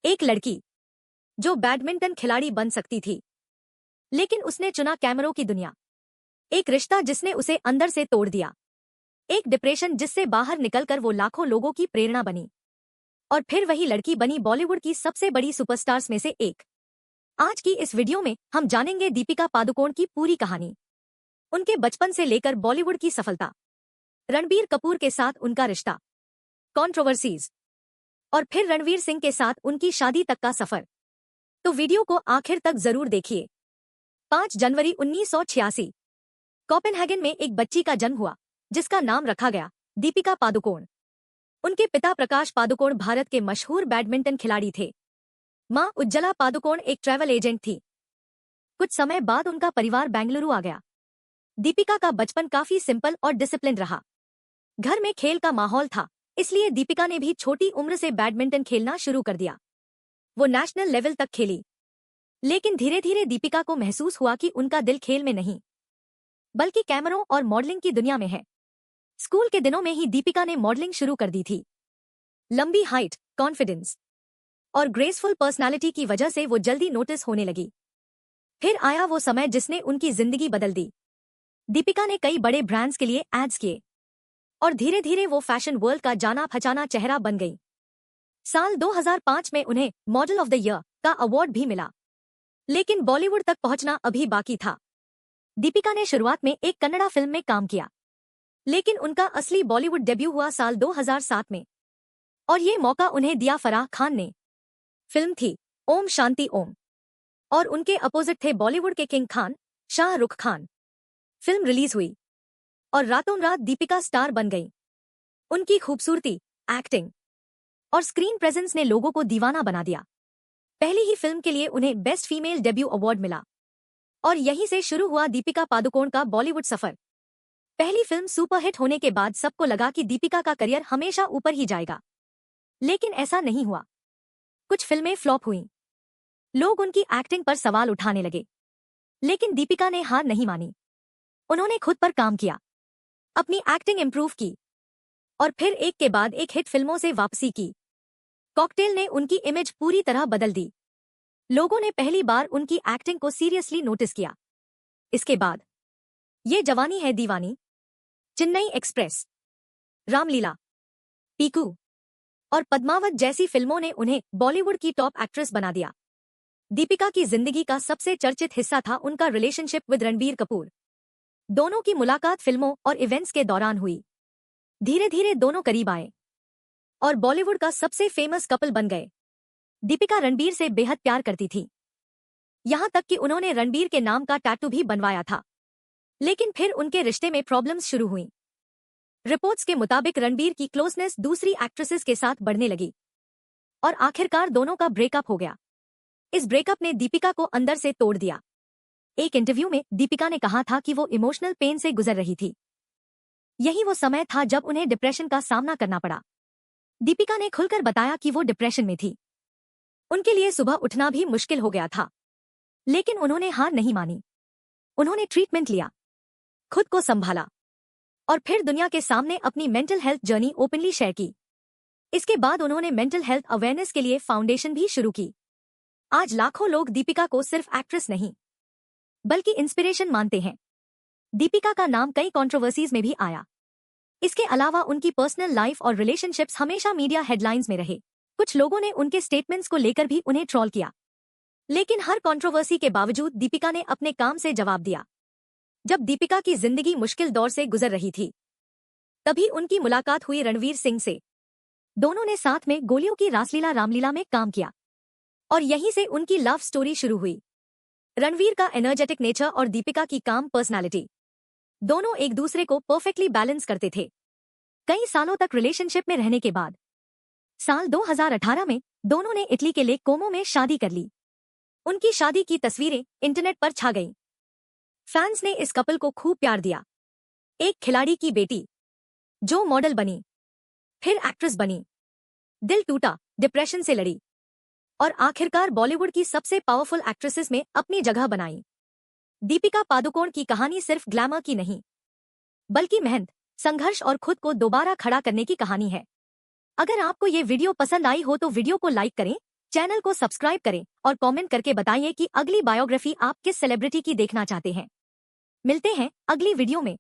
एक लड़की जो बैडमिंटन खिलाड़ी बन सकती थी, लेकिन उसने चुना कैमरों की दुनिया। एक रिश्ता जिसने उसे अंदर से तोड़ दिया। एक डिप्रेशन जिससे बाहर निकलकर वो लाखों लोगों की प्रेरणा बनी। और फिर वही लड़की बनी बॉलीवुड की सबसे बड़ी सुपरस्टार्स में से एक। आज की इस वीडियो में हम जानेंगे दीपिका पादुकोण की पूरी कहानी, उनके बचपन से लेकर बॉलीवुड की सफलता, रणबीर कपूर के साथ उनका रिश्ता, कंट्रोवर्सीज, और फिर रणवीर सिंह के साथ उनकी शादी तक का सफर। तो वीडियो को आखिर तक जरूर देखिए। 5 जनवरी 1986 कोपेनहेगन में एक बच्ची का जन्म हुआ जिसका नाम रखा गया दीपिका पादुकोण। उनके पिता प्रकाश पादुकोण भारत के मशहूर बैडमिंटन खिलाड़ी थे। मां उज्ज्वला पादुकोण एक ट्रैवल एजेंट थी। कुछ समय बाद उनका परिवार बेंगलुरु आ गया। दीपिका का बचपन काफी सिंपल और डिसिप्लिन रहा। घर में खेल का माहौल था, इसलिए दीपिका ने भी छोटी उम्र से बैडमिंटन खेलना शुरू कर दिया। वो नेशनल लेवल तक खेली, लेकिन धीरे धीरे दीपिका को महसूस हुआ कि उनका दिल खेल में नहीं बल्कि कैमरों और मॉडलिंग की दुनिया में है। स्कूल के दिनों में ही दीपिका ने मॉडलिंग शुरू कर दी थी। लंबी हाइट, कॉन्फिडेंस और ग्रेसफुल पर्सनालिटी की वजह से वो जल्दी नोटिस होने लगी। फिर आया वो समय जिसने उनकी जिंदगी बदल दी। दीपिका ने कई बड़े ब्रांड्स के लिए एड्स किए और धीरे धीरे वो फैशन वर्ल्ड का जाना पहचाना चेहरा बन गई। साल 2005 में उन्हें मॉडल ऑफ द ईयर का अवार्ड भी मिला, लेकिन बॉलीवुड तक पहुंचना अभी बाकी था। दीपिका ने शुरुआत में एक कन्नड़ा फिल्म में काम किया, लेकिन उनका असली बॉलीवुड डेब्यू हुआ साल 2007 में, और ये मौका उन्हें दिया फराह खान ने। फिल्म थी ओम शांति ओम, और उनके अपोजिट थे बॉलीवुड के king Khan, Shahrukh Khan. Film release हुई और रातों रात दीपिका स्टार बन गई। उनकी खूबसूरती, एक्टिंग और स्क्रीन प्रेजेंस ने लोगों को दीवाना बना दिया। पहली ही फिल्म के लिए उन्हें बेस्ट फीमेल डेब्यू अवार्ड मिला, और यहीं से शुरू हुआ दीपिका पादुकोण का बॉलीवुड सफर। पहली फिल्म सुपरहिट होने के बाद सबको लगा कि दीपिका का करियर हमेशा ऊपर ही जाएगा, लेकिन ऐसा नहीं हुआ। कुछ फिल्में फ्लॉप हुईं। लोग उनकी एक्टिंग पर सवाल उठाने लगे, लेकिन दीपिका ने हार नहीं मानी। उन्होंने खुद पर काम किया, अपनी एक्टिंग इंप्रूव की, और फिर एक के बाद एक हिट फिल्मों से वापसी की। कॉकटेल ने उनकी इमेज पूरी तरह बदल दी। लोगों ने पहली बार उनकी एक्टिंग को सीरियसली नोटिस किया। इसके बाद ये जवानी है दीवानी, चेन्नई एक्सप्रेस, रामलीला, पीकू और पद्मावत जैसी फिल्मों ने उन्हें बॉलीवुड की टॉप एक्ट्रेस बना दिया। दीपिका की जिंदगी का सबसे चर्चित हिस्सा था उनका रिलेशनशिप विद रणबीर कपूर। दोनों की मुलाकात फिल्मों और इवेंट्स के दौरान हुई। धीरे धीरे दोनों करीब आए और बॉलीवुड का सबसे फेमस कपल बन गए। दीपिका रणबीर से बेहद प्यार करती थी, यहां तक कि उन्होंने रणबीर के नाम का टैटू भी बनवाया था। लेकिन फिर उनके रिश्ते में प्रॉब्लम्स शुरू हुई। रिपोर्ट्स के मुताबिक रणबीर की क्लोजनेस दूसरी एक्ट्रेसेस के साथ बढ़ने लगी और आखिरकार दोनों का ब्रेकअप हो गया। इस ब्रेकअप ने दीपिका को अंदर से तोड़ दिया। एक इंटरव्यू में दीपिका ने कहा था कि वो इमोशनल पेन से गुजर रही थी। यही वो समय था जब उन्हें डिप्रेशन का सामना करना पड़ा। दीपिका ने खुलकर बताया कि वो डिप्रेशन में थी। उनके लिए सुबह उठना भी मुश्किल हो गया था, लेकिन उन्होंने हार नहीं मानी। उन्होंने ट्रीटमेंट लिया, खुद को संभाला, और फिर दुनिया के सामने अपनी mental health journey openly share की। इसके बाद उन्होंने मेंटल हेल्थ अवेयरनेस के लिए फाउंडेशन भी शुरू की। आज लाखों लोग दीपिका को सिर्फ एक्ट्रेस नहीं बल्कि इंस्पिरेशन मानते हैं। दीपिका का नाम कई कंट्रोवर्सीज में भी आया। इसके अलावा उनकी पर्सनल लाइफ और रिलेशनशिप्स हमेशा मीडिया हेडलाइंस में रहे। कुछ लोगों ने उनके स्टेटमेंट्स को लेकर भी उन्हें ट्रोल किया, लेकिन हर कंट्रोवर्सी के बावजूद दीपिका ने अपने काम से जवाब दिया। जब दीपिका की जिंदगी मुश्किल दौर से गुजर रही थी, तभी उनकी मुलाकात हुई रणवीर सिंह से। दोनों ने साथ में गोलियों की रासलीला रामलीला में काम किया, और यहीं से उनकी लव स्टोरी शुरू हुई। रणवीर का एनर्जेटिक नेचर और दीपिका की काम पर्सनालिटी, दोनों एक दूसरे को परफेक्टली बैलेंस करते थे। कई सालों तक रिलेशनशिप में रहने के बाद साल 2018 में दोनों ने इटली के लेक कोमो में शादी कर ली। उनकी शादी की तस्वीरें इंटरनेट पर छा गईं। फैंस ने इस कपल को खूब प्यार दिया। एक खिलाड़ी की बेटी जो मॉडल बनी, फिर एक्ट्रेस बनी, दिल टूटा, डिप्रेशन से लड़ी, और आखिरकार बॉलीवुड की सबसे पावरफुल एक्ट्रेसेस में अपनी जगह बनाई। दीपिका पादुकोण की कहानी सिर्फ ग्लैमर की नहीं, बल्कि मेहनत, संघर्ष और खुद को दोबारा खड़ा करने की कहानी है। अगर आपको ये वीडियो पसंद आई हो तो वीडियो को लाइक करें, चैनल को सब्सक्राइब करें और कमेंट करके बताइए कि अगली बायोग्राफी आप किस सेलिब्रिटी की देखना चाहते हैं। मिलते हैं अगली वीडियो में।